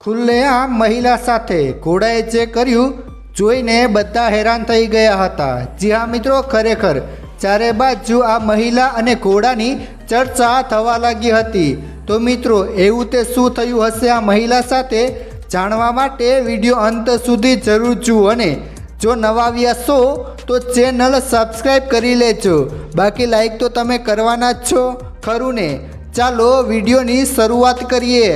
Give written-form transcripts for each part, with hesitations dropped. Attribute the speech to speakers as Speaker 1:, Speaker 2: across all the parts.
Speaker 1: ખુલ્લેઆમ મહિલા સાથે ઘોડાએ જે કર્યું જોઈને બધા હેરાન થઈ ગયા હતા। જી હા મિત્રો, ખરેખર ચારે બાજુ આ મહિલા અને ઘોડાની ચર્ચા થવા લાગી હતી। તો મિત્રો એવું તે શું થયું હશે આ મહિલા સાથે, જાણવા માટે વિડીયો અંત સુધી જરૂર જુઓ અને જો નવા આવ્યા છો તો ચેનલ સબસ્ક્રાઈબ કરી લેજો, બાકી લાઈક તો તમે કરવાના જ છો ખરું ને। ચાલો વિડીયોની શરૂઆત કરીએ।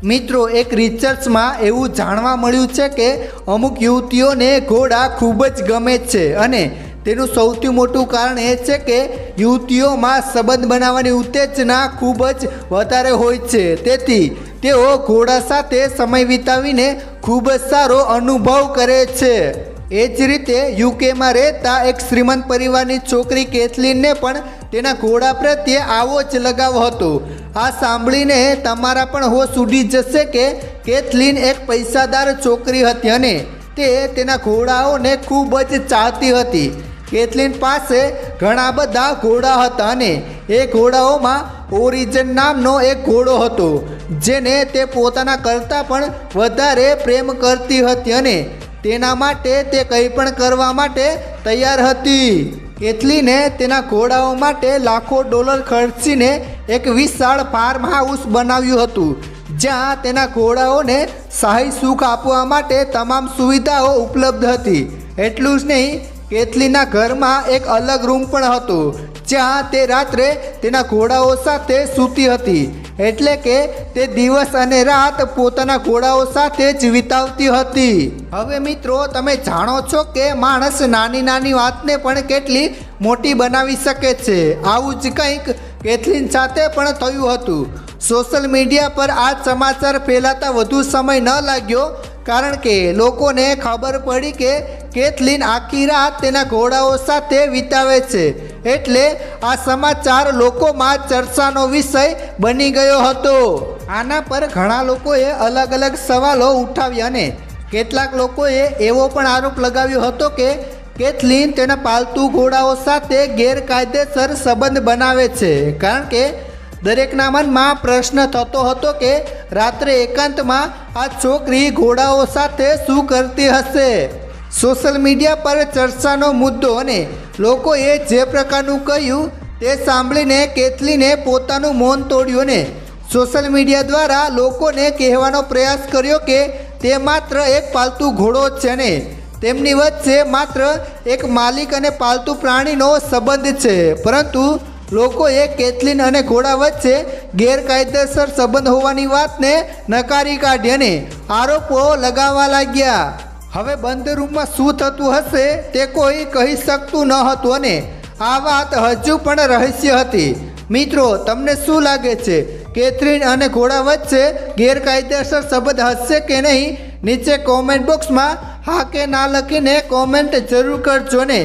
Speaker 1: મિત્રો એક રિસર્ચમાં એવું જાણવા મળ્યું છે કે અમુક યુવતીઓને ઘોડા ખૂબ જ ગમે છે અને તેનું સૌથી મોટું કારણ એ છે કે યુવતીઓમાં સંબંધ બનાવવાની ઉત્તેજના ખૂબ જ વધારે હોય છે, તેથી તેઓ ઘોડા સાથે સમય વિતાવીને ખૂબ જ સારો અનુભવ કરે છે। એ જ રીતે યુકેમાં રહેતા એક શ્રીમંત પરિવારની છોકરી કેથલીનને પણ તેના ઘોડા પ્રત્યે આવો જ લગાવ હતો। આ સાંભળીને તમારા પણ હોશ ઉડી જશે કે કેથલીન એક પૈસાદાર છોકરી હતી અને તે તેના ઘોડાઓને ખૂબ જ ચાહતી હતી। કેથલીન પાસે ઘણા બધા ઘોડા હતા અને એ ઘોડાઓમાં ઓરિજન નામનો એક ઘોડો હતો જેને તે પોતાના કરતાં પણ વધારે પ્રેમ કરતી હતી અને તેના માટે તે કંઈ પણ કરવા માટે તૈયાર હતી। કેથલીને તેના ઘોડાઓ માટે લાખો ડોલર ખર્ચીને એક વિશાળ ફાર્મ હાઉસ બનાવ્યું હતું જ્યાં તેના ઘોડાઓને શાહી સુખ આપવા માટે તમામ સુવિધાઓ ઉપલબ્ધ હતી। એટલું જ નહીં, કેથલીના ઘરમાં એક અલગ રૂમ પણ હતો જ્યાં તે રાત્રે તેના ઘોડાઓ સાથે સૂતી હતી, એટલે કે તે દિવસ અને રાત પોતાના ઘોડાઓ સાથે જ વિતાવતી હતી। હવે મિત્રો તમે જાણો છો કે માણસ નાની નાની વાતને પણ કેટલી મોટી બનાવી શકે છે। આવું જ કંઈક કેથલીન સાથે પણ થયું હતું। સોશિયલ મીડિયા પર આ સમાચાર ફેલાતા વધુ સમય ન લાગ્યો કારણ કે લોકોને ખબર પડી કે કેથલીન આખી રાત તેના ઘોડાઓ સાથે વિતાવે છે, એટલે આ સમાચાર લોકોમાં ચર્ચાનો વિષય બની ગયો હતો। આના પર ઘણા લોકોએ અલગ અલગ સવાલો ઉઠાવ્યા અને કેટલાક લોકોએ એવો પણ આરોપ લગાવ્યો હતો કે કેથલીન તેના પાલતુ ઘોડાઓ સાથે ગેરકાયદેસર સંબંધ બનાવે છે, કારણ કે દરેકના મનમાં પ્રશ્ન થતો હતો કે રાત્રે એકાંતમાં આ છોકરી ઘોડાઓ સાથે શું કરતી હશે। સોશિયલ મીડિયા પર ચર્ચાનો મુદ્દો અને લોકોએ જે પ્રકારનું કહ્યું તે સાંભળીને કેથલીને પોતાનું મૌન તોડ્યું અને સોશિયલ મીડિયા દ્વારા લોકોને કહેવાનો પ્રયાસ કર્યો કે તે માત્ર એક પાલતુ ઘોડો છે ને તેમની વચ્ચે માત્ર એક માલિક અને પાલતુ પ્રાણીનો સંબંધ છે, પરંતુ લોકોએ કેથલીન અને ઘોડા વચ્ચે ગેરકાયદેસર સંબંધ હોવાની વાતને નકારી કાઢી અને આરોપો લગાવવા લાગ્યા। હવે બંધ રૂમમાં શું થતું હશે તે કોઈ કહી શકતું ન હતું અને આ વાત હજુ પણ રહસ્ય હતી। મિત્રો તમને શું લાગે છે, કેથલીન અને ઘોડા વચ્ચે ગેરકાયદેસર સંબંધ હશે કે નહીં? નીચે કોમેન્ટ બોક્સમાં હા કે ના લખીને કોમેન્ટ જરૂર કરજો ને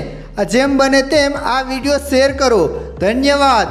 Speaker 1: જેમ બને તેમ આ વિડીયો શેર કરો। ધન્યવાદ।